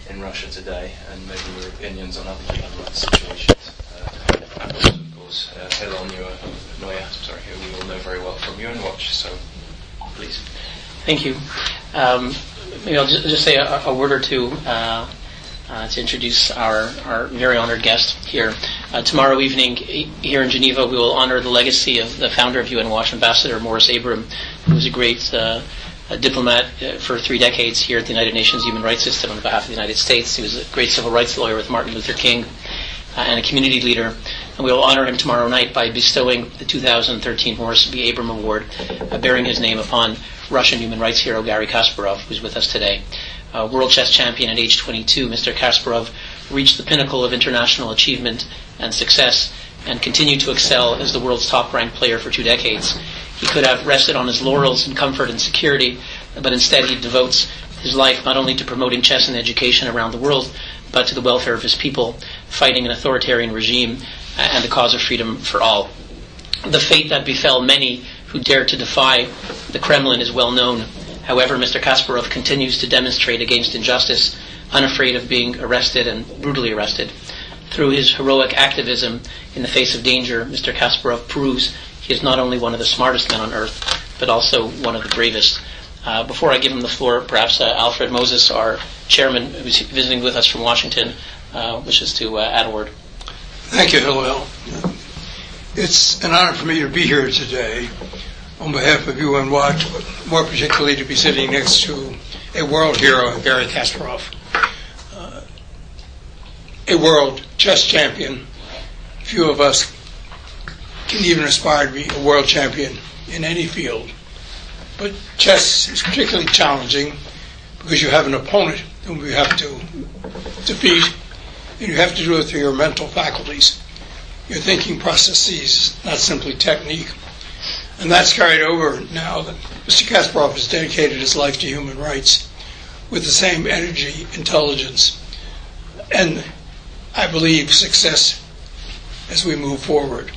in Russia today, and maybe your opinions on other human rights situations. And also, of course, Hillel Neuer, who we all know very well from UN Watch. So, please. Thank you. Maybe I'll just say a word or two to introduce our very honored guest here. Tomorrow evening, here in Geneva, we will honor the legacy of the founder of UN Watch, Ambassador Maurice Abraham, who was a great diplomat for 3 decades here at the United Nations Human Rights System on behalf of the United States. He was a great civil rights lawyer with Martin Luther King and a community leader. And we will honor him tomorrow night by bestowing the 2013 Maurice B. Abraham Award, bearing his name upon Russian human rights hero Garry Kasparov, who's with us today. World chess champion at age 22, Mr. Kasparov reached the pinnacle of international achievement and success and continued to excel as the world's top-ranked player for 2 decades. He could have rested on his laurels in comfort and security, but instead he devotes his life not only to promoting chess and education around the world, but to the welfare of his people, fighting an authoritarian regime and the cause of freedom for all. The fate that befell many who dared to defy the Kremlin is well known. However, Mr. Kasparov continues to demonstrate against injustice, unafraid of being arrested and brutally arrested. Through his heroic activism in the face of danger, Mr. Kasparov proves he is not only one of the smartest men on earth, but also one of the bravest. Before I give him the floor, perhaps Alfred Moses, our chairman, who's visiting with us from Washington, wishes to add a word. Thank you, Hillel. It's an honor for me to be here today on behalf of UN Watch, but more particularly to be sitting next to a world hero, Garry Kasparov, a world chess champion. Few of us can even aspire to be a world champion in any field. But chess is particularly challenging because you have an opponent whom you have to defeat, and you have to do it through your mental faculties, your thinking processes, not simply technique. And that's carried over now that Mr. Kasparov has dedicated his life to human rights with the same energy, intelligence, and I believe success as we move forward.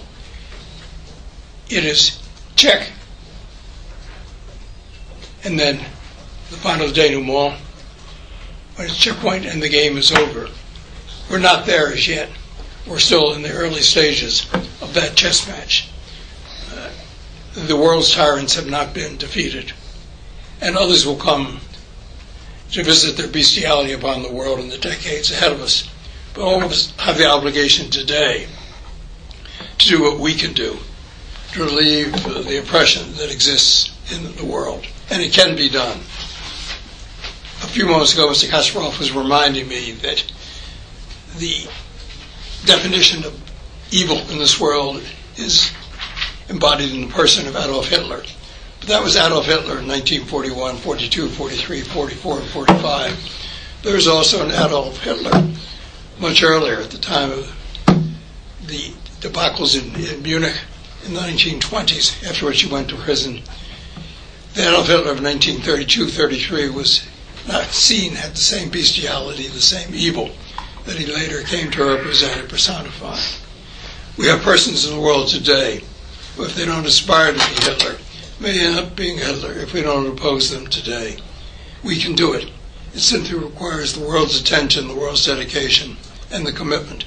It is check, and then the final denouement, when it's checkpoint and the game is over. We're not there as yet. We're still in the early stages of that chess match. The world's tyrants have not been defeated, and others will come to visit their bestiality upon the world in the decades ahead of us. But all of us have the obligation today to do what we can do to relieve the oppression that exists in the world, and it can be done. A few moments ago, Mr. Kasparov was reminding me that the definition of evil in this world is embodied in the person of Adolf Hitler. But that was Adolf Hitler in 1941, 42, 43, 44, and 45. There was also an Adolf Hitler much earlier, at the time of the debacles in Munich in the 1920s, after which he went to prison. The Adolf Hitler of 1932-33 was not seen, had the same bestiality, the same evil that he later came to represent and personify. We have persons in the world today who, if they don't aspire to be Hitler, may end up being Hitler if we don't oppose them today. We can do it. It simply requires the world's attention, the world's dedication, and the commitment.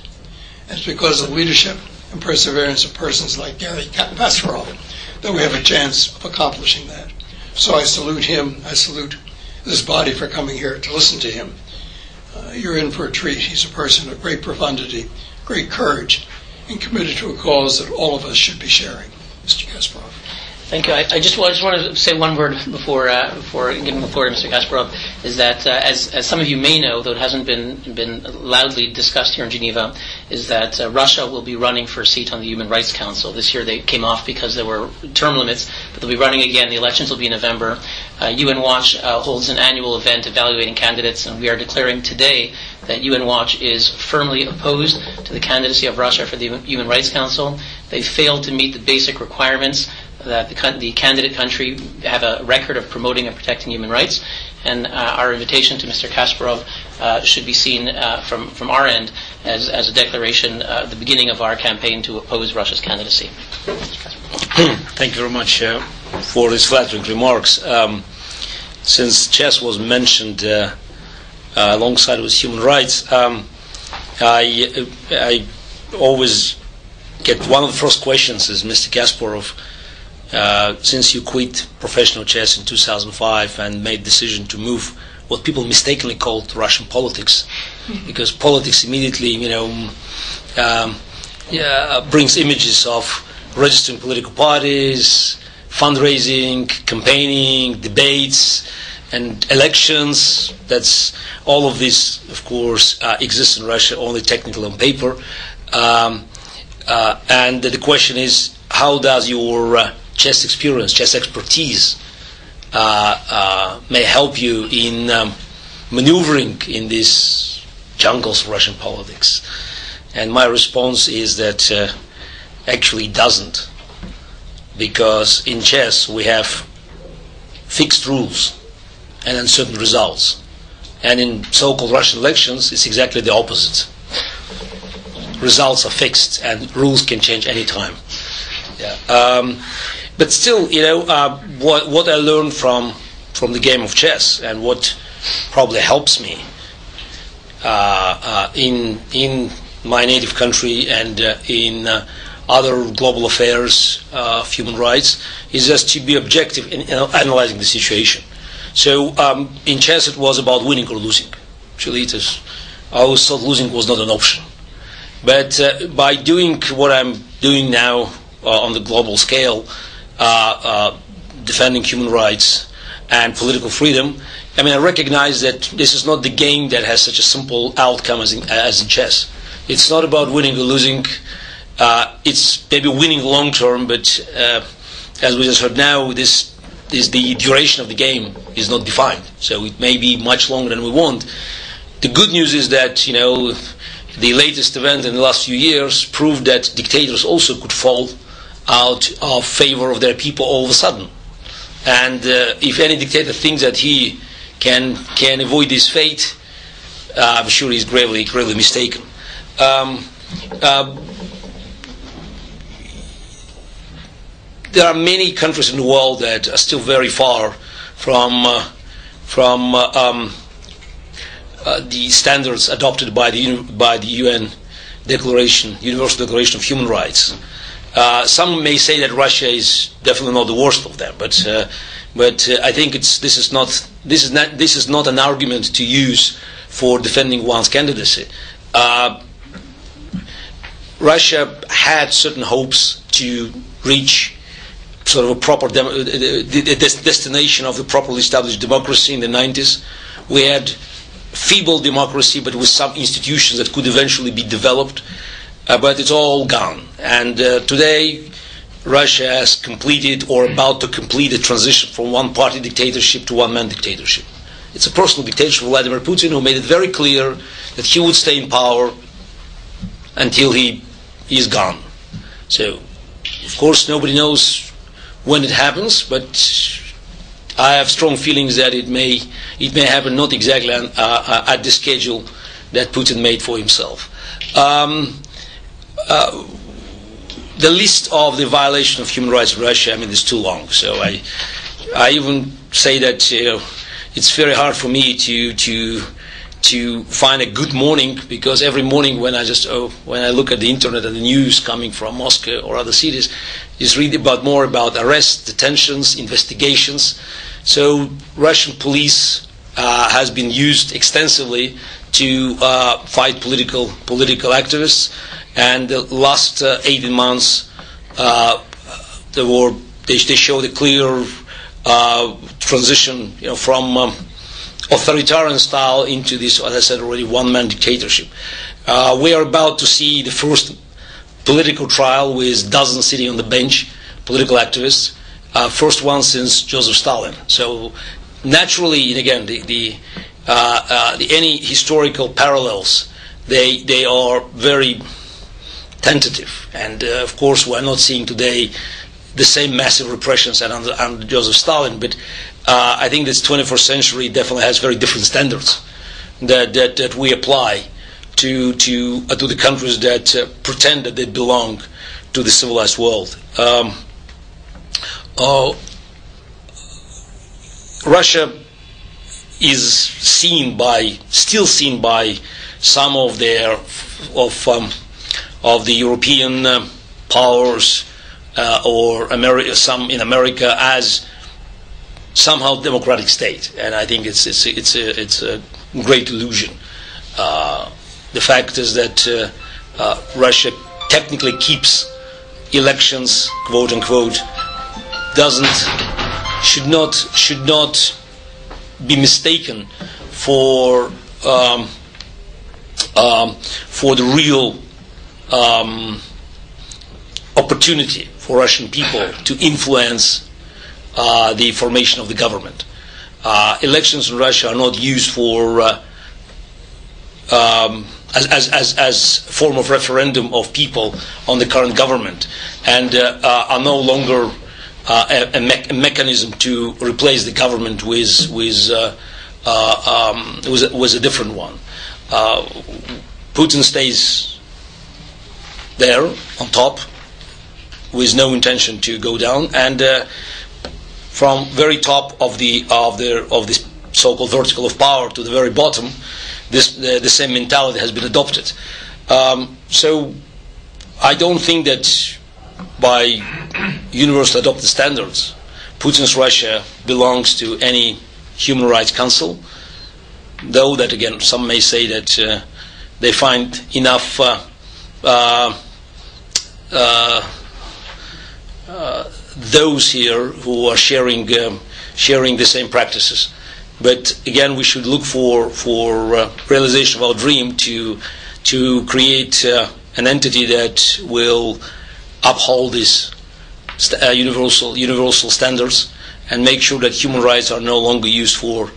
And it's because of the leadership and perseverance of persons like Garry Kasparov that we have a chance of accomplishing that. So I salute him. I salute this body for coming here to listen to him. You're in for a treat. He's a person of great profundity, great courage, and committed to a cause that all of us should be sharing. Mr. Kasparov. Thank you. I just want to say one word before giving the floor to Mr. Kasparov, is that as some of you may know, though it hasn't been loudly discussed here in Geneva, is that Russia will be running for a seat on the Human Rights Council. This year they came off because there were term limits, but they'll be running again. The elections will be in November. UN Watch holds an annual event evaluating candidates, and we are declaring today that UN Watch is firmly opposed to the candidacy of Russia for the Human Rights Council. They failed to meet the basic requirements that the candidate country have a record of promoting and protecting human rights, and our invitation to Mr. Kasparov should be seen from our end as a declaration, the beginning of our campaign to oppose Russia's candidacy. Thank you very much for these flattering remarks. Since chess was mentioned alongside with human rights. I always get one of the first questions is, Mr. Kasparov, since you quit professional chess in 2005 and made the decision to move what people mistakenly called Russian politics, because politics immediately, brings images of registering political parties, fundraising, campaigning, debates, and elections. That's all of this, of course, exists in Russia only technically on paper. And the question is, how does your chess experience, chess expertise, may help you in maneuvering in these jungles of Russian politics? And my response is that actually it doesn't, because in chess we have fixed rules and uncertain results, and in so-called Russian elections it's exactly the opposite. Results are fixed and rules can change any time. But still, what I learned from the game of chess, and what probably helps me in my native country and in other global affairs of human rights, is just to be objective in analyzing the situation. So in chess it was about winning or losing. Actually, I always thought losing was not an option. But by doing what I'm doing now on the global scale, defending human rights and political freedom, I recognize that this is not the game that has such a simple outcome as in chess. It's not about winning or losing. It's maybe winning long term, but as we just heard now, this is the duration of the game is not defined. So it may be much longer than we want. The good news is that the latest event in the last few years proved that dictators also could fall out of favor of their people all of a sudden. And if any dictator thinks that he can avoid this fate, I'm sure he's gravely mistaken. There are many countries in the world that are still very far from the standards adopted by the UN Declaration, Universal Declaration of Human Rights. Some may say that Russia is definitely not the worst of them, but I think this is not an argument to use for defending one's candidacy. Russia had certain hopes to reach sort of a proper destination of the properly established democracy in the 90s. We had feeble democracy, but with some institutions that could eventually be developed. But it's all gone. And today, Russia has completed or about to complete a transition from one-party dictatorship to one-man dictatorship. It's a personal dictatorship of Vladimir Putin, who made it very clear that he would stay in power until he is gone. So, of course, nobody knows when it happens, but I have strong feelings that it may happen not exactly at the schedule that Putin made for himself. The list of the violation of human rights in Russia, is too long. So I even say that it's very hard for me to find a good morning, because every morning when I look at the internet and the news coming from Moscow or other cities, just read more about arrests, detentions, investigations. So Russian police has been used extensively to fight political activists, and the last 18 months they showed a clear transition, from authoritarian style into this, as I said already, one-man dictatorship. We are about to see the first political trial with dozens sitting on the bench, political activists, first one since Joseph Stalin. So naturally, and again, any historical parallels, they are very tentative, and of course we're not seeing today the same massive repressions under Joseph Stalin, but I think this 21st century definitely has very different standards that we apply to the countries that pretend that they belong to the civilized world. Russia is still seen by some of the European powers or some in America as somehow democratic state, and I think it's a great illusion. The fact is that Russia technically keeps elections, quote unquote, should not be mistaken for the real opportunity for Russian people to influence the formation of the government. Elections in Russia are not used for as form of referendum of people on the current government, and are no longer a mechanism to replace the government with a different one. Putin stays there on top with no intention to go down, and from very top of the so-called vertical of power to the very bottom, the same mentality has been adopted. So I don't think that by universal adopted standards, Putin's Russia belongs to any human rights council, though that again some may say that they find enough those here who are sharing the same practices. But again, we should look for realization of our dream to create an entity that will uphold these universal standards and make sure that human rights are no longer used for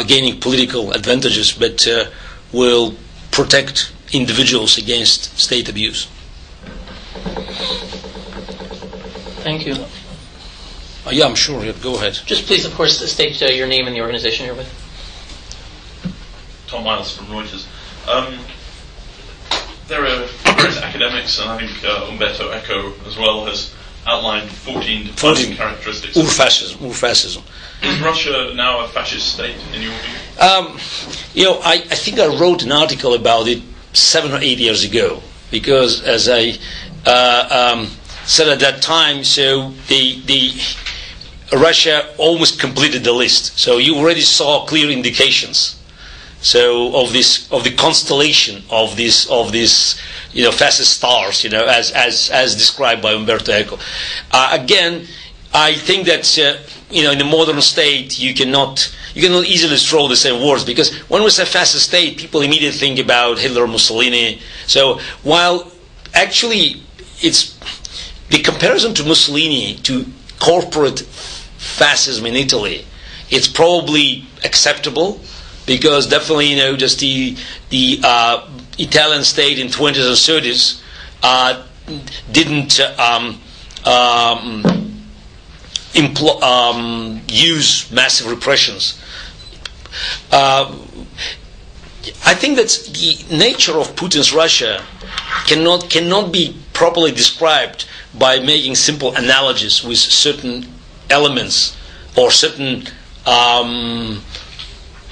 gaining political advantages, but will protect individuals against state abuse. Thank you. Yeah, I'm sure. Yeah, go ahead. Just please, of course, state your name and the organization you're with. Tom Miles from Reuters. There are various academics, and I think Umberto Eco as well has outlined 14 defining characteristics. Ur-fascism. Is Russia now a fascist state, in your view? I think I wrote an article about it 7 or 8 years ago, because as I said at that time, so Russia almost completed the list. So you already saw clear indications. So of the constellation of these fascist stars, as described by Umberto Eco. Again, I think that in the modern state you cannot easily throw the same words, because when we say fascist state, people immediately think about Hitler, Mussolini. So while actually it's the comparison to Mussolini to corporate fascism in Italy, it's probably acceptable, because definitely just the Italian state in 20s and 30s didn't use massive repressions. I think that the nature of Putin's Russia cannot be properly described by making simple analogies with certain elements or certain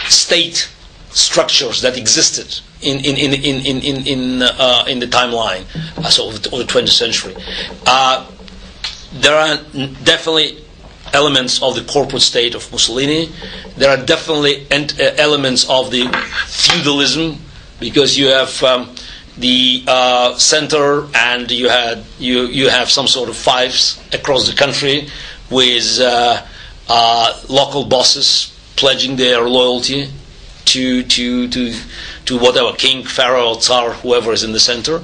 state structures that existed in the timeline of the 20th century. There are definitely elements of the corporate state of Mussolini. There are definitely elements of the feudalism, because you have the center, and you have some sort of fiefs across the country with local bosses pledging their loyalty to whatever king, pharaoh, tsar, whoever is in the center.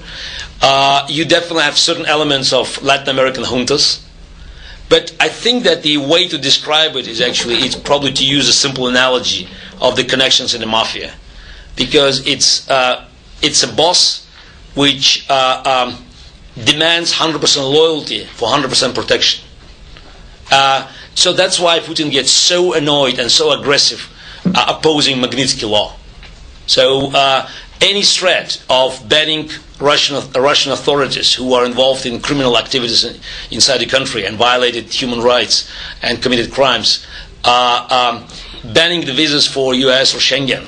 You definitely have certain elements of Latin American juntas. But I think that the way to describe it is it's probably to use a simple analogy of the connections in the mafia, because it's a boss which demands 100% loyalty for 100% protection. So that's why Putin gets so annoyed and so aggressive opposing Magnitsky Law. So any threat of banning Russian authorities who are involved in criminal activities inside the country and violated human rights and committed crimes banning the visas for US or Schengen,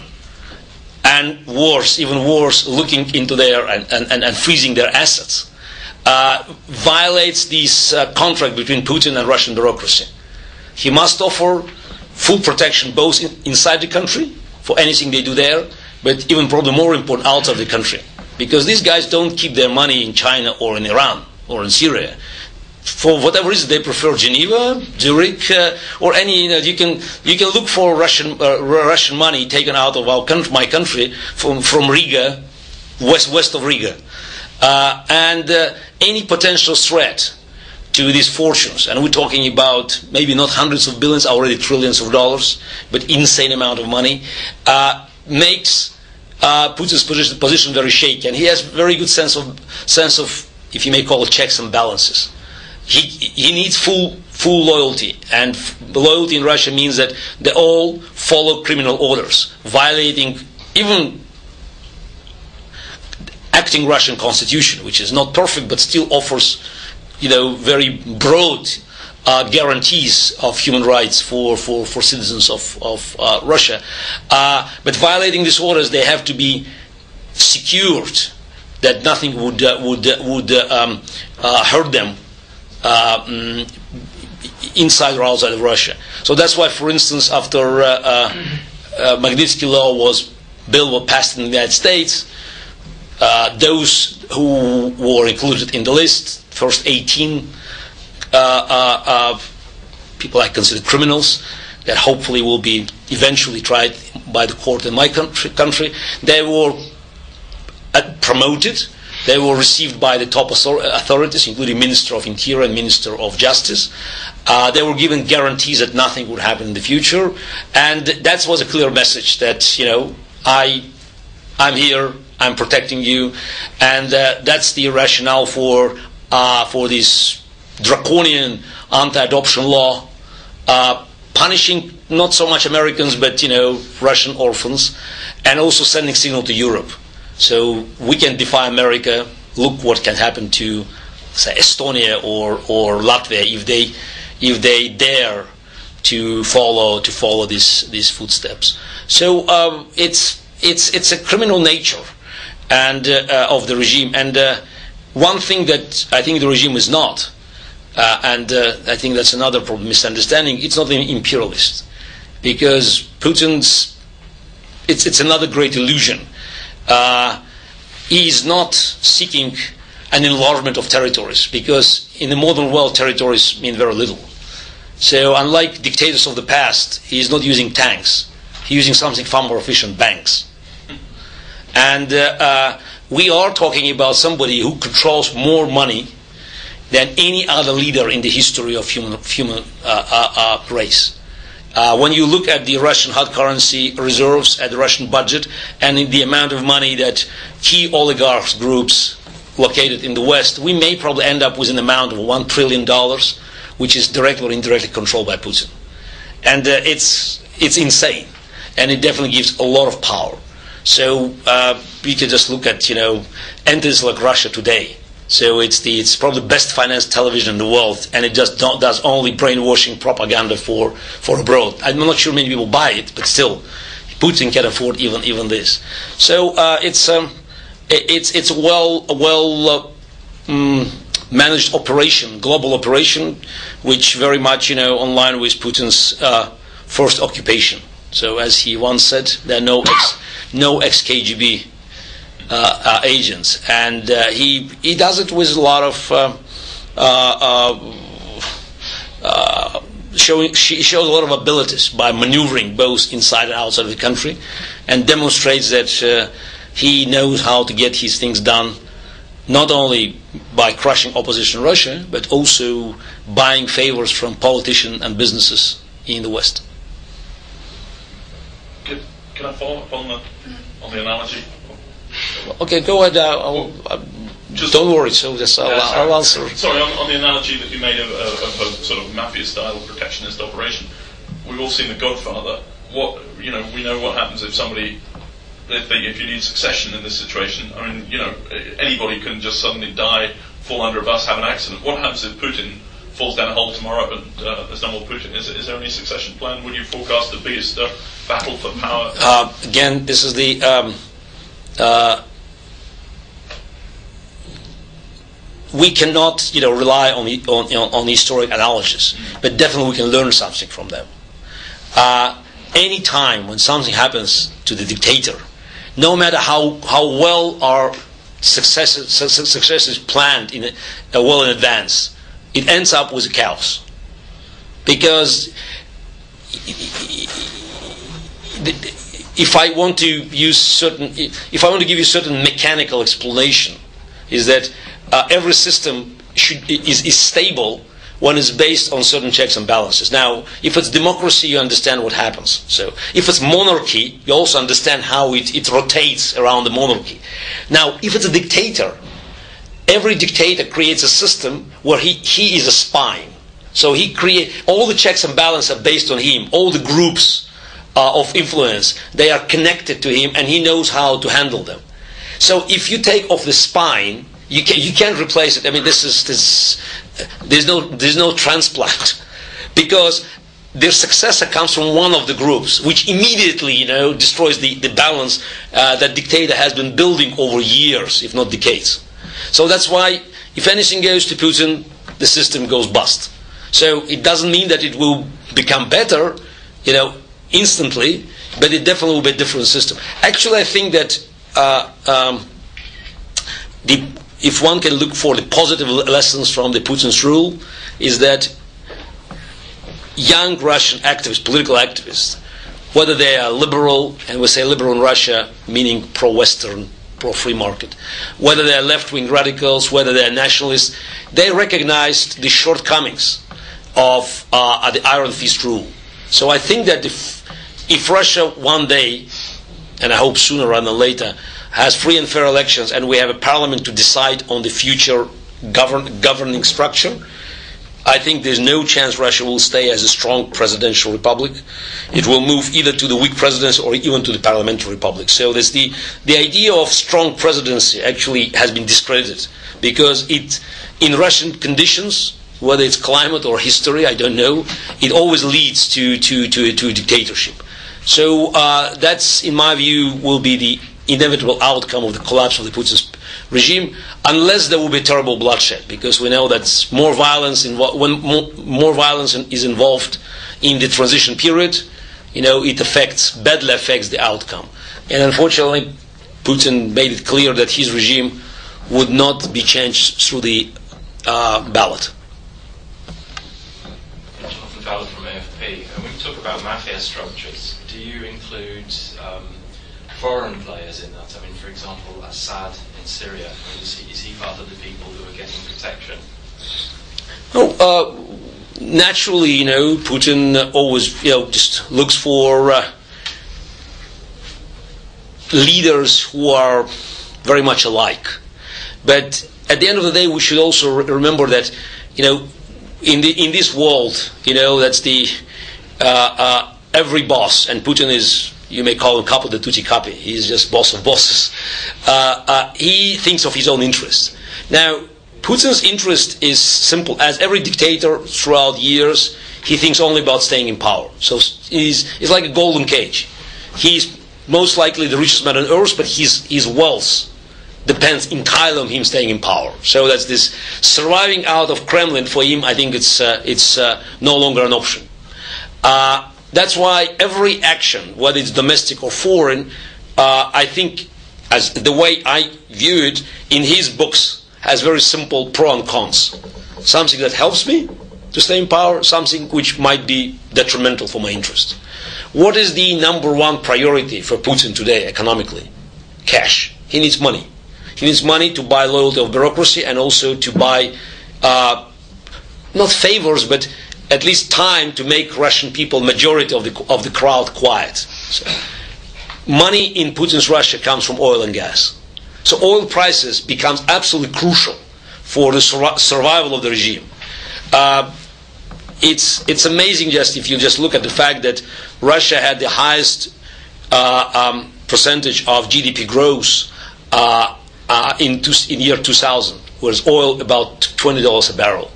and worse, even worse, looking into their and freezing their assets, violates this contract between Putin and Russian bureaucracy. He must offer full protection both inside the country for anything they do there, but even probably more important, outside the country. Because these guys don't keep their money in China or in Iran or in Syria. For whatever reason, they prefer Geneva, Zurich, or any. You can look for Russian money taken out of my country from Riga, west of Riga, and any potential threat to these fortunes. And we're talking about maybe not hundreds of billions, already trillions of dollars, but insane amount of money, makes Putin's position very shaky. And he has very good sense of, if you may call it, checks and balances. He needs full loyalty, and loyalty in Russia means that they all follow criminal orders, violating, even acting Russian constitution, which is not perfect but still offers, very broad guarantees of human rights for citizens of Russia. But violating these orders, they have to be secured that nothing would hurt them inside or outside of Russia. So that's why, for instance, after Magnitsky Law was passed in the United States, those who were included in the list, first 18 people I consider criminals, that hopefully will be eventually tried by the court in my country, they were promoted. They were received by the top authorities, including Minister of Interior and Minister of Justice. They were given guarantees that nothing would happen in the future, and that was a clear message that I'm here, I'm protecting you, and that's the rationale for this draconian anti-adoption law, punishing not so much Americans but Russian orphans, and also sending signal to Europe. So we can defy America. Look what can happen to, say, Estonia or Latvia if they dare to follow these footsteps. So it's a criminal nature and of the regime. And one thing that I think the regime is not, and I think that's another problem, misunderstanding. It's not an imperialist, because Putin's it's another great illusion. He is not seeking an enlargement of territories, because in the modern world territories mean very little. So unlike dictators of the past, he is not using tanks. He's using something far more efficient, banks. And we are talking about somebody who controls more money than any other leader in the history of human race. When you look at the Russian hard currency reserves, at the Russian budget, and in the amount of money that key oligarchs groups located in the West, we may probably end up with an amount of $1 trillion, which is directly or indirectly controlled by Putin. And it's insane. And it definitely gives a lot of power. So we can just look at, entities like Russia today. So it's probably the best financed television in the world, and it just does only brainwashing propaganda for abroad. I'm not sure many people buy it, but still, Putin can afford even this. So it's a well managed operation, global operation, which very much in line with Putin's first occupation. So as he once said, there are no ex-KGB agents, and he does it with a lot of he shows a lot of abilities by maneuvering both inside and outside of the country, and demonstrates that he knows how to get his things done, not only by crushing opposition in Russia, but also buying favors from politicians and businesses in the West. Can I follow up on the analogy? Okay, go ahead. Don't worry. So I'll answer. Sorry, on the analogy that you made of a sort of mafia-style protectionist operation, we've all seen The Godfather. We know what happens if you need succession in this situation. I mean, anybody can just suddenly die, fall under a bus, have an accident. What happens if Putin falls down a hole tomorrow and there's no more Putin, is there any succession plan? Would you forecast the biggest battle for power? Again, this is the we cannot, rely on historic analysis, but definitely we can learn something from them. Any time when something happens to the dictator, no matter how well our success is planned well in advance, it ends up with a chaos. Because if I want to give you certain mechanical explanation, is that every system is stable when it's based on certain checks and balances. Now, if it's democracy, you understand what happens. So, if it's monarchy, you also understand how it rotates around the monarchy. Now, if it's a dictator, every dictator creates a system where he is a spine. So he creates all the checks and balances are based on him. All the groups of influence, they are connected to him, and he knows how to handle them. So, if you take off the spine, you can't replace it. I mean, there's no transplant, because their successor comes from one of the groups, which immediately destroys the balance that dictator has been building over years, if not decades. So that's why if anything goes to Putin, the system goes bust. So it doesn't mean that it will become better, instantly, but it definitely will be a different system. Actually, I think that if one can look for the positive lessons from the Putin's rule, is that young Russian activists, political activists, whether they are liberal, and we say liberal in Russia, meaning pro-Western, pro-free market, whether they are left-wing radicals, whether they are nationalists, they recognized the shortcomings of the Iron Fist rule. So I think that if Russia one day, and I hope sooner rather than later, has free and fair elections, and we have a parliament to decide on the future governing structure, I think there's no chance Russia will stay as a strong presidential republic. It will move either to the weak presidency or even to the parliamentary republic. So there's the idea of strong presidency actually has been discredited, because in Russian conditions, whether it's climate or history, I don't know, it always leads to dictatorship. So that's, in my view, will be the inevitable outcome of the collapse of the Putin's regime, unless there will be terrible bloodshed, because we know that more violence when more violence is involved in the transition period, it badly affects the outcome. And unfortunately, Putin made it clear that his regime would not be changed through the ballot. Jonathan Ballard from AFP. When you talk about mafia structures, do you include foreign players in that? I mean, for example, Assad in Syria. I mean, is he part of the people who are getting protection? No, naturally, Putin always, just looks for leaders who are very much alike. But at the end of the day, we should also remember that, in this world, that's the every boss, and Putin is, you may call him capo di tutti capi. He's just boss of bosses. He thinks of his own interests. Now, Putin's interest is simple. As every dictator throughout years, he thinks only about staying in power. So he's like a golden cage. He's most likely the richest man on earth, but his wealth depends entirely on him staying in power. So that's this surviving out of Kremlin for him. I think it's no longer an option. That's why every action, whether it's domestic or foreign, I think, as the way I view it, in his books, has very simple pro and cons. Something that helps me to stay in power, something which might be detrimental for my interest. What is the number one priority for Putin today economically? Cash. He needs money. He needs money to buy loyalty of bureaucracy, and also to buy, not favors, but at least time to make Russian people, majority of the crowd, quiet. So, money in Putin's Russia comes from oil and gas. So oil prices becomes absolutely crucial for the survival of the regime. It's amazing just if you just look at the fact that Russia had the highest percentage of GDP growth in year 2000, whereas oil about $20 a barrel.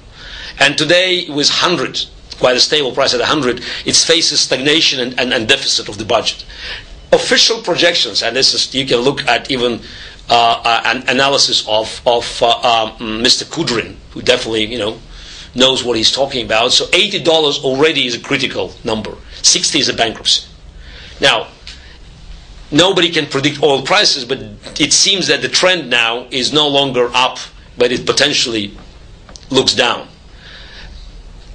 And today, with 100, quite a stable price at 100, it faces stagnation and deficit of the budget. Official projections, and this is, you can look at even an analysis of Mr. Kudrin, who definitely knows what he's talking about. So $80 already is a critical number. 60 is a bankruptcy. Now, nobody can predict oil prices, but it seems that the trend now is no longer up, but it potentially looks down.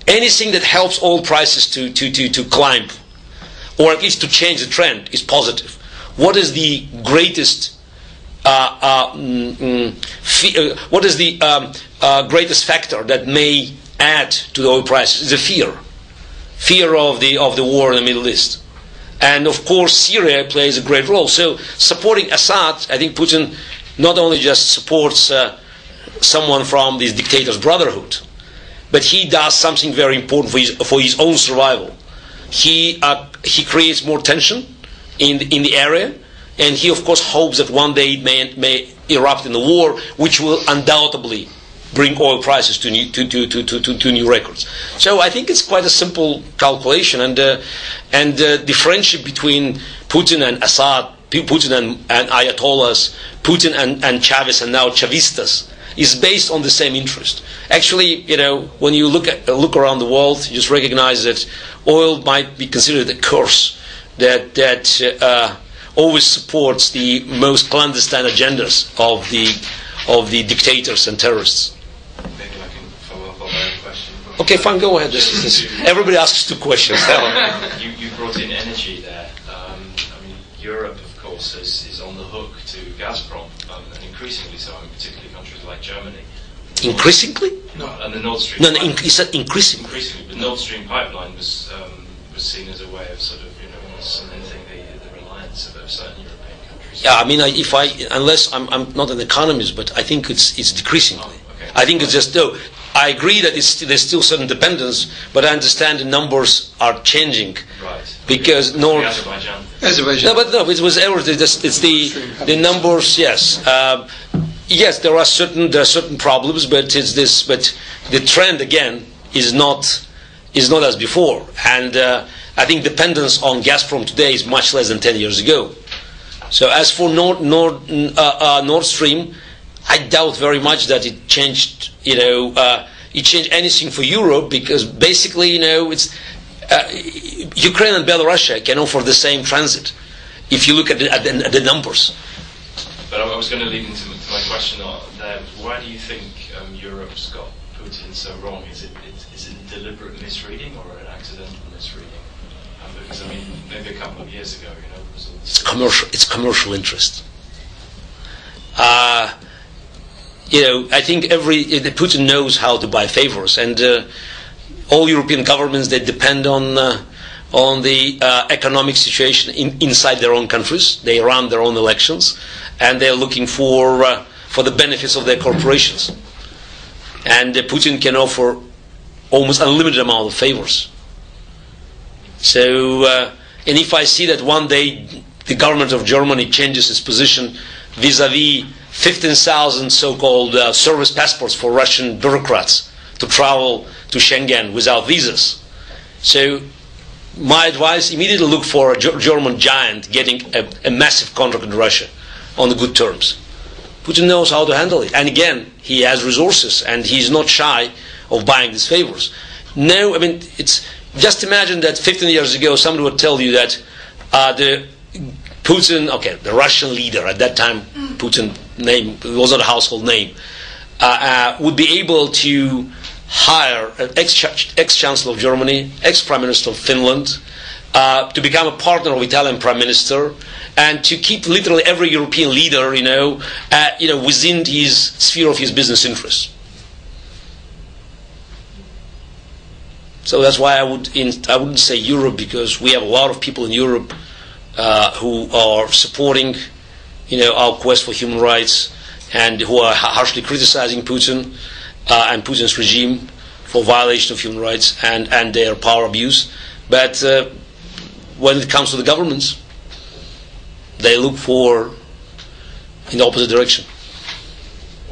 Anything that helps oil prices to climb, or at least to change the trend, is positive. What is the greatest greatest factor that may add to the oil prices? Is the fear of the war in the Middle East, and of course Syria plays a great role. So supporting Assad, I think Putin not only just supports someone from this dictator's brotherhood, but he does something very important for his own survival. He creates more tension in the area, and he of course hopes that one day it may erupt in the war, which will undoubtedly bring oil prices to new records. So I think it's quite a simple calculation, and the friendship between Putin and Assad, Putin and Ayatollahs, Putin and Chavez, and now Chavistas, is based on the same interest. Actually, when you look around the world, you just recognize that oil might be considered a curse that always supports the most clandestine agendas of the dictators and terrorists. Maybe I can follow up on my own question. Okay, fine, go ahead. Everybody asks 2 questions. You brought in energy there. Europe, of course, is on the hook to Gazprom, and increasingly so, in particularly countries like Germany. Increasingly? No. And the Nord Stream. No, he said increasingly. Increasingly, but Nord Stream pipeline was seen as a way of sort of cementing the reliance of certain European countries. Yeah, unless I'm not an economist, but I think it's decreasingly. Oh, okay. I think it's just I agree that there's still certain dependence, but I understand the numbers are changing. Right. Because Azerbaijan. It was everything. It's the numbers. Yes, yes. There are certain problems, but it's this. But the trend again is not as before, and I think dependence on Gazprom today is much less than 10 years ago. So as for Nord Stream, I doubt very much that it changed. It changed anything for Europe, because basically, it's. Ukraine and Belarus can offer the same transit if you look at the numbers. But I was going to lead into my question there. Why do you think Europe's got Putin so wrong? Is it deliberate misreading or an accidental misreading? Because maybe a couple of years ago, was all this. It's commercial interest. I think Putin knows how to buy favors, and all European governments, they depend on the economic situation inside their own countries. They run their own elections, and they're looking for the benefits of their corporations. And Putin can offer almost unlimited amount of favors. So, and if I see that one day the government of Germany changes its position vis-à-vis 15,000 so-called service passports for Russian bureaucrats to travel to Schengen without visas. So my advice, immediately look for a German giant getting a massive contract in Russia on the good terms. Putin knows how to handle it. And again, he has resources, and he's not shy of buying these favors. No, it's just imagine that 15 years ago somebody would tell you that the Russian leader at that time, Putin name was not a household name, would be able to hire an ex-chancellor of Germany, ex-prime minister of Finland, to become a partner of Italian prime minister, and to keep literally every European leader, within his sphere of his business interests. So that's why I wouldn't say Europe, because we have a lot of people in Europe who are supporting, our quest for human rights, and who are harshly criticizing Putin and Putin's regime for violation of human rights and their power abuse. But when it comes to the governments, they look in the opposite direction.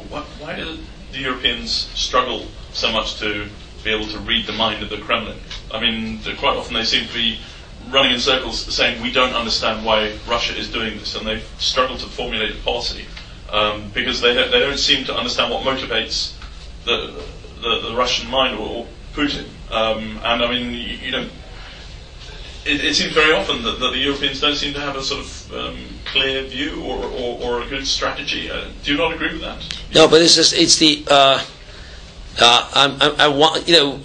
Why do the Europeans struggle so much to be able to read the mind of the Kremlin. I mean, quite often they seem to be running in circles saying we don't understand why Russia is doing this, and they've struggled to formulate a policy because they don't seem to understand what motivates the Russian mind or Putin. And I mean, you know, it seems very often that the Europeans don't seem to have a sort of clear view or a good strategy. Do you not agree with that? No, but it's the I want, you know,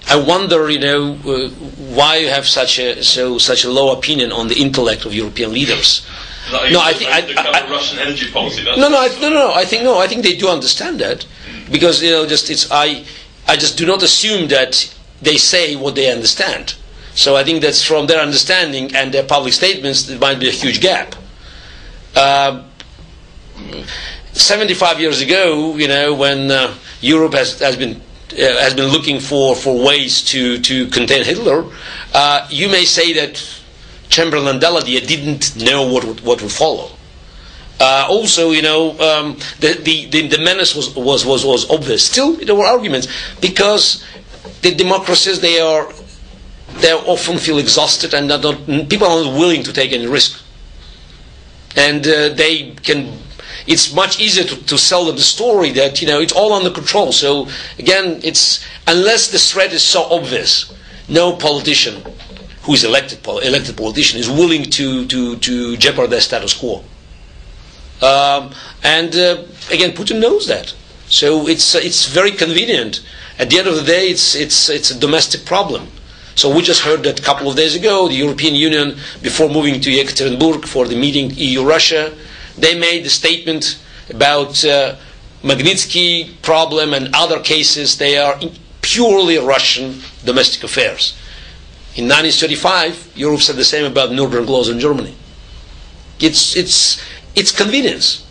I wonder, you know, why you have such a low opinion on the intellect of European leaders. No, I think Russian energy policy. I think they do understand that, because, you know, I just do not assume that they say what they understand. So I think that's from their understanding and their public statements there might be a huge gap. 75 years ago, you know, when Europe has been looking for ways to contain Hitler, you may say that Chamberlain Daladier didn't know what would follow. Also, you know, the menace was obvious. Still, there were arguments, because the democracies they often feel exhausted, and people are not willing to take any risk, and it's much easier to sell them the story that, you know, it's all under control. So again, unless the threat is so obvious, no politician who is elected politician is willing to jeopardize status quo. And again, Putin knows that. So it's very convenient. At the end of the day, it's a domestic problem. So we just heard that a couple of days ago, the European Union, before moving to Yekaterinburg for the meeting EU-Russia, they made a statement about Magnitsky problem and other cases. They are purely Russian domestic affairs. In 1935, Europe said the same about Nuremberg laws in Germany. It's convenience,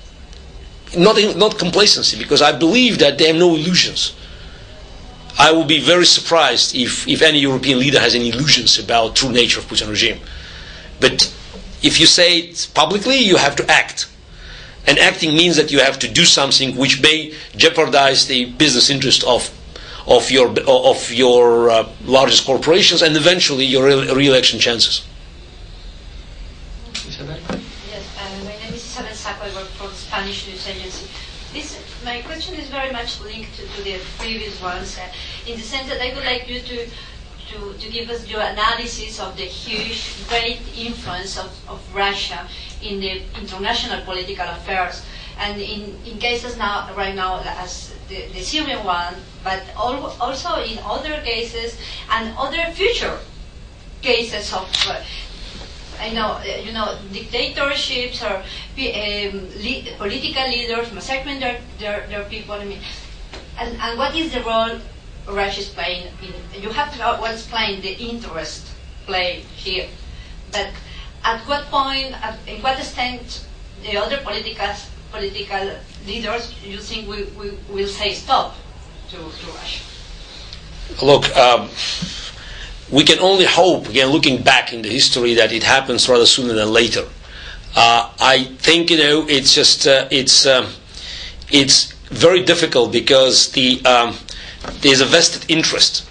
not complacency, because I believe that they have no illusions. I will be very surprised if any European leader has any illusions about true nature of Putin regime. But if you say it publicly, you have to act. And acting means that you have to do something which may jeopardize the business interest of your largest corporations and eventually your re-election chances. Yes, my name is Isabel Saco. I work for the Spanish news agency. My question is very much linked to the previous ones, in the sense that I would like you to give us your analysis of the huge, great influence of Russia in the international political affairs, and in cases right now as the Syrian one, but also in other cases and other future cases of dictatorships or political leaders massacring their people. I mean, and what is the role Russia is playing? You have to explain the interest play here. But at what point, in what extent, the other political leaders you think will say stop to Russia? Look. We can only hope, again, looking back in the history, that it happens rather sooner than later. I think, you know, it's just it's very difficult, because there's a vested interest,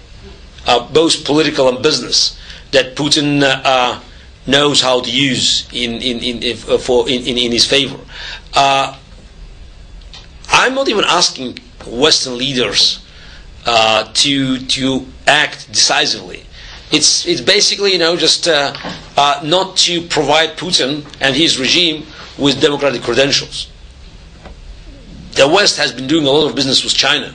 both political and business, that Putin knows how to use in his favor. I'm not even asking Western leaders to act decisively. It's basically, you know, just not to provide Putin and his regime with democratic credentials. The West has been doing a lot of business with China,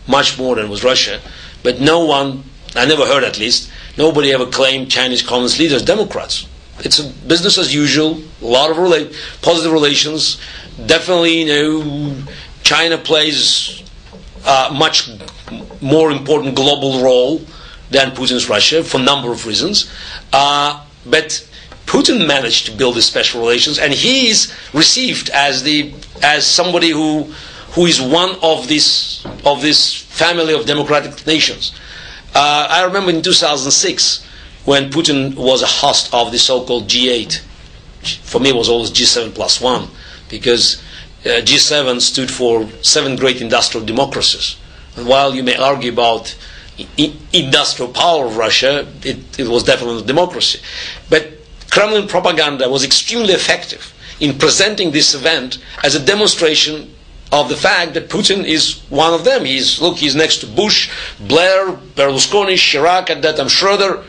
much more than with Russia, but no one, I never heard at least, nobody ever claimed Chinese Communist leaders Democrats. It's a business as usual, a lot of positive relations. Definitely, you know, China plays a much more important global role than Putin's Russia for a number of reasons. But Putin managed to build these special relations, and he is received as somebody who is one of this family of democratic nations. I remember in 2006 when Putin was a host of the so-called G8. For me, it was always G7 plus 1, because G7 stood for 7 great industrial democracies. And while you may argue about industrial power of Russia, it was definitely a democracy. But Kremlin propaganda was extremely effective in presenting this event as a demonstration of the fact that Putin is one of them. He's next to Bush, Blair, Berlusconi, Chirac, at that time Schroeder.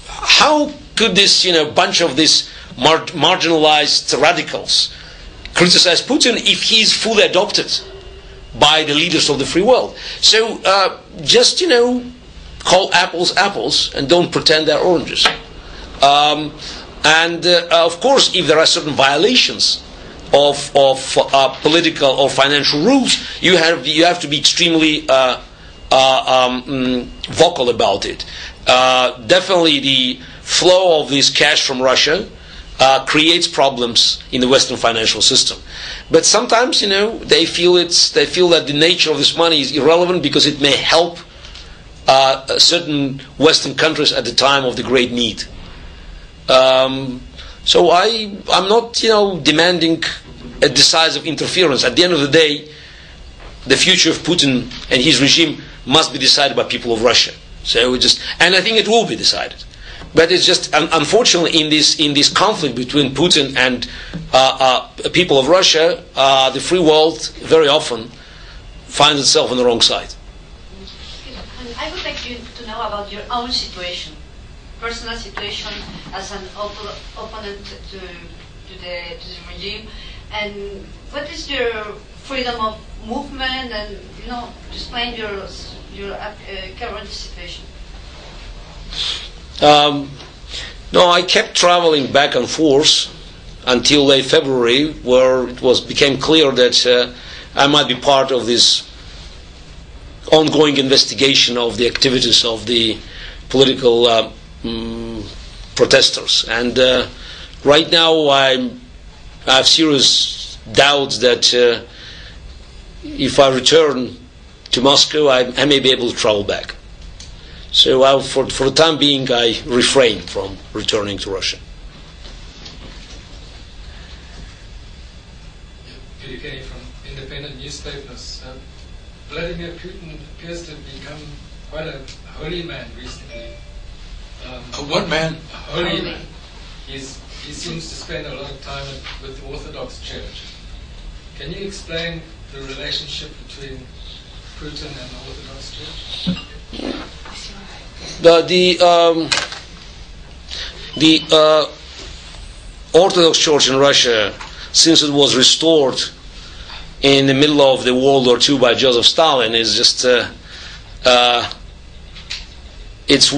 How could this, bunch of these marginalized radicals criticize Putin if he's fully adopted by the leaders of the free world? So just call apples apples and don't pretend they're oranges. Of course, if there are certain violations of political or financial rules, you have to be extremely vocal about it. Definitely, the flow of this cash from Russia creates problems in the Western financial system. But sometimes, they feel that the nature of this money is irrelevant because it may help certain Western countries at the time of the great need. So I'm not, demanding a decisive interference. At the end of the day, the future of Putin and his regime must be decided by people of Russia. So and I think it will be decided. But it's just, unfortunately, in this conflict between Putin and people of Russia, the free world very often finds itself on the wrong side. I would like you to know about your own situation, personal situation as an opponent to the regime, and what is your freedom of movement, and explain your current situation. No, I kept traveling back and forth until late February, where it became clear that I might be part of this ongoing investigation of the activities of the political protesters. And right now I have serious doubts that if I return to Moscow, I may be able to travel back. So for the time being, I refrain from returning to Russia. Peter Kenny from independent newspapers. Vladimir Putin appears to have become quite a holy man recently. A what man? A holy man. He seems to spend a lot of time with the Orthodox Church. Can you explain the relationship between Putin and the Orthodox Church? The Orthodox Church in Russia, since it was restored in the middle of the World War II by Joseph Stalin, is just it has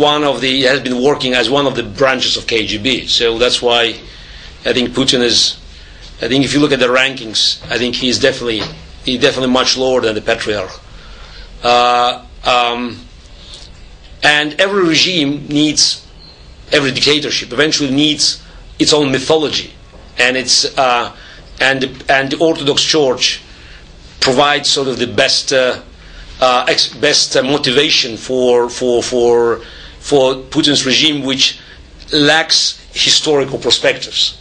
been working as one of the branches of KGB. So that's why I think Putin is. I think if you look at the rankings, I think he's definitely much lower than the Patriarch. And every regime every dictatorship eventually needs its own mythology, and and the Orthodox Church provides sort of the best motivation for Putin's regime, which lacks historical perspectives.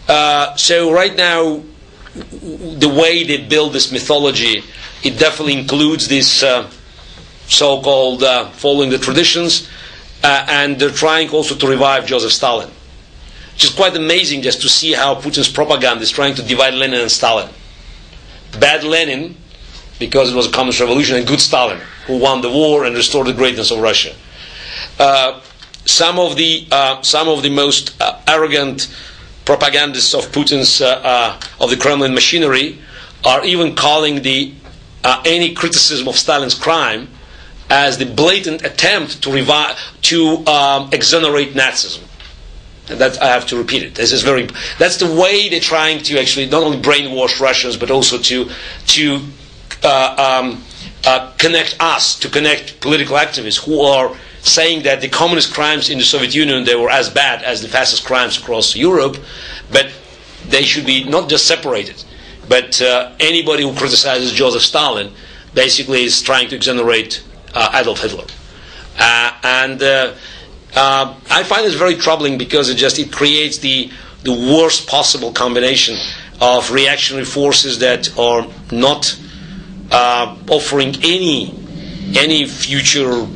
So right now, the way they build this mythology, it definitely includes this so-called following the traditions, and they're trying also to revive Joseph Stalin, which is quite amazing just to see how Putin's propaganda is trying to divide Lenin and Stalin. Bad Lenin, because it was a communist revolution, and good Stalin, who won the war and restored the greatness of Russia. Some of the most arrogant propagandists of Putin's of the Kremlin machinery are even calling any criticism of Stalin's crime as the blatant attempt to exonerate Nazism. And that I have to repeat it. That's the way they're trying to actually not only brainwash Russians, but also to connect political activists who are saying that the communist crimes in the Soviet Union, they were as bad as the fascist crimes across Europe, but they should be not just separated. But anybody who criticizes Joseph Stalin basically is trying to exonerate Adolf Hitler. I find this very troubling because it creates the worst possible combination of reactionary forces that are not offering any future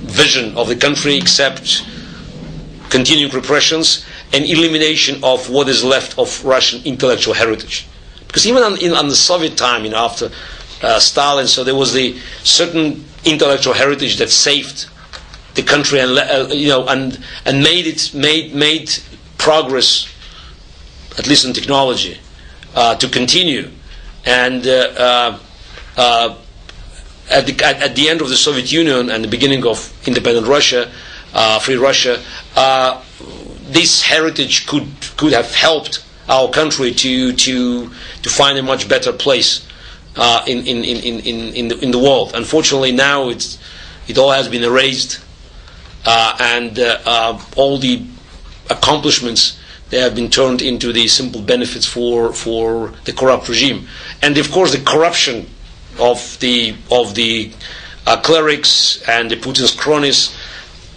vision of the country except continuing repressions and elimination of what is left of Russian intellectual heritage. Because even on the Soviet time, after Stalin, so there was the certain intellectual heritage that saved the country and made progress, at least in technology, to continue. And at the end of the Soviet Union and the beginning of independent Russia, free Russia, this heritage could have helped our country to find a much better place in the world. Unfortunately, now it all has been erased, and all the accomplishments, they have been turned into the simple benefits for the corrupt regime. And of course, the corruption of the clerics and the Putin's cronies,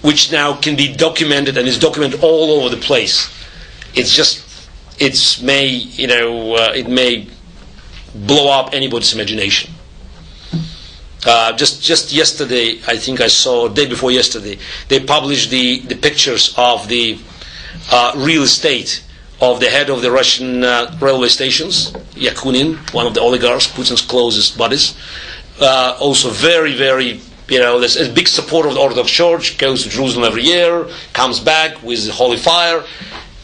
which now can be documented and is documented all over the place. It may blow up anybody's imagination. Just yesterday, I think I saw, day before yesterday, they published the pictures of the real estate of the head of the Russian railway stations, Yakunin, one of the oligarchs, Putin's closest buddies. Also very, very, there's a big supporter of the Orthodox Church, goes to Jerusalem every year, comes back with the holy fire.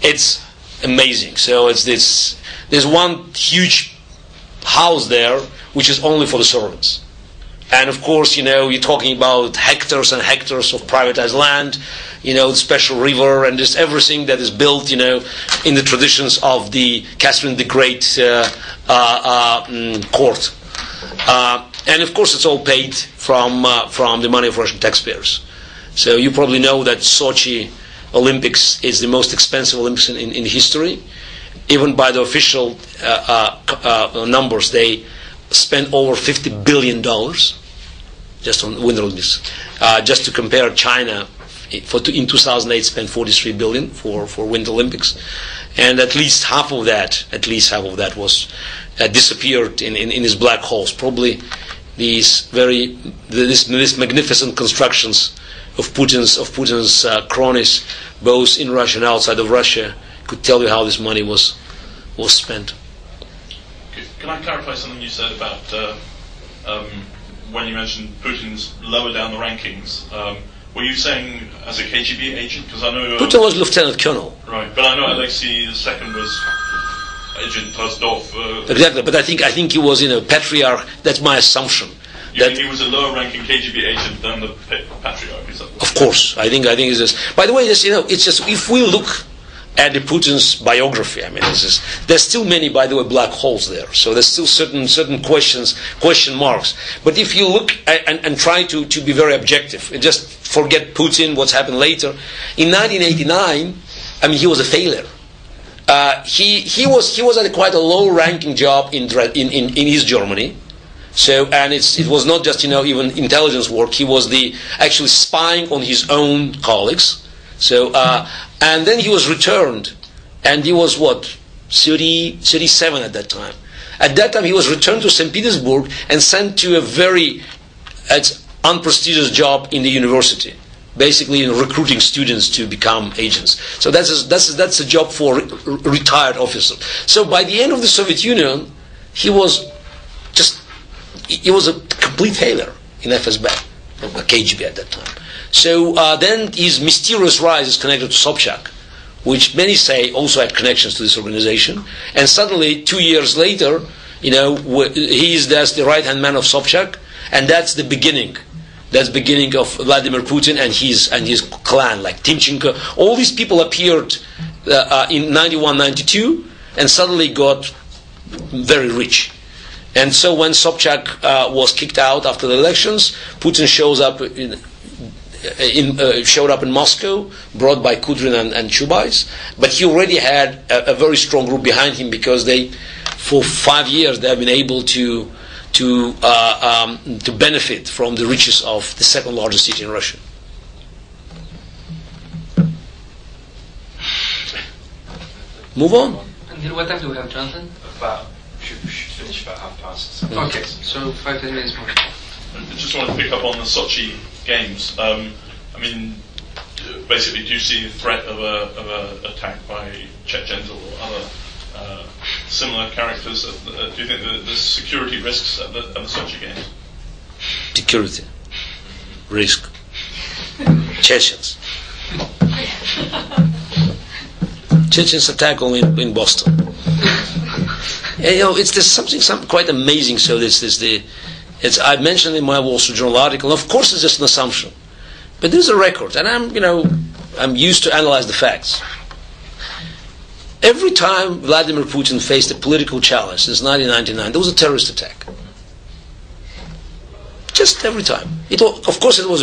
It's amazing. So there's one huge house there, which is only for the servants. And of course, you're talking about hectares and hectares of privatized land, the special river, and just everything that is built, in the traditions of the Catherine the Great court. And of course, it's all paid from the money of Russian taxpayers. So you probably know that Sochi Olympics is the most expensive Olympics in history. Even by the official numbers, they spent over $50 billion just on Winter Olympics. Just to compare, China in 2008 spent $43 billion for Winter Olympics, and at least half of that was disappeared in these black holes. Probably these magnificent constructions of Putin's cronies, both in Russia and outside of Russia, could tell you how this money was spent. Can I clarify something you said about when you mentioned Putin's lower down the rankings? Were you saying as a KGB agent? Because I know Putin was lieutenant colonel. Right, but I know Alexei II was Agent Tozdov. Exactly, but I think he was patriarch. That's my assumption. You think he was a lower-ranking KGB agent than the patriarch? Is that of course, I think it's just. By the way, it's just if we look at the Putin's biography, there's still many, by the way, black holes there. So there's still certain question marks. But if you look and try to be very objective, and just forget Putin, what's happened later. In 1989, he was a failure. He was at quite a low-ranking job in East Germany. So, and it was not just even intelligence work. He was actually spying on his own colleagues. So, and then he was returned, and he was 37 at that time. At that time, he was returned to St. Petersburg and sent to a very unprestigious job in the university, basically recruiting students to become agents. So that's a job for retired officers. So by the end of the Soviet Union, he was a complete failure in FSB, KGB at that time. So then his mysterious rise is connected to Sobchak, which many say also had connections to this organization. And suddenly, 2 years later, that's the right-hand man of Sobchak, and that's the beginning. That's the beginning of Vladimir Putin and his clan, like Timchenko. All these people appeared in 91, 92, and suddenly got very rich. And so when Sobchak was kicked out after the elections, Putin showed up in Moscow, brought by Kudrin and Chubais. But he already had a very strong group behind him, because for 5 years, they have been able to benefit from the riches of the second largest city in Russia. Move on. Until what time do we have, Jonathan? About should finish about past. Okay, so 5-10 minutes more. I just want to pick up on the Sochi Games. I mean, basically, do you see the threat of a attack by Chechen or other similar characters? Do you think that there's security risks at the Sochi Games? Security risk. Chechens. Chechens attack only in Boston. There's something quite amazing. So I mentioned in my Wall Street Journal article. Of course, it's just an assumption, but there's a record, and I'm used to analyze the facts. Every time Vladimir Putin faced a political challenge since 1999, there was a terrorist attack. Just every time. Of course, it was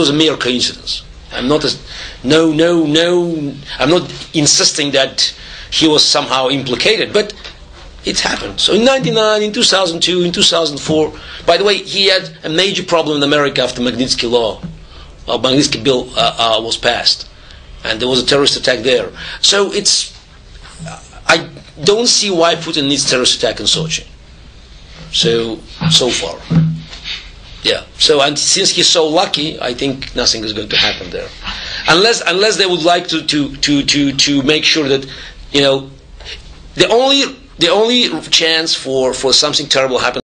a mere coincidence. I'm not insisting that he was somehow implicated, but it happened. So in 1999, in 2002, in 2004, by the way, he had a major problem in America after Magnitsky Law. Magnitsky Bill was passed, and there was a terrorist attack there. So I don't see why Putin needs terrorist attack in Sochi. So far. Yeah. So, and since he's so lucky, I think nothing is going to happen there, unless they would like to make sure that the only chance for something terrible happen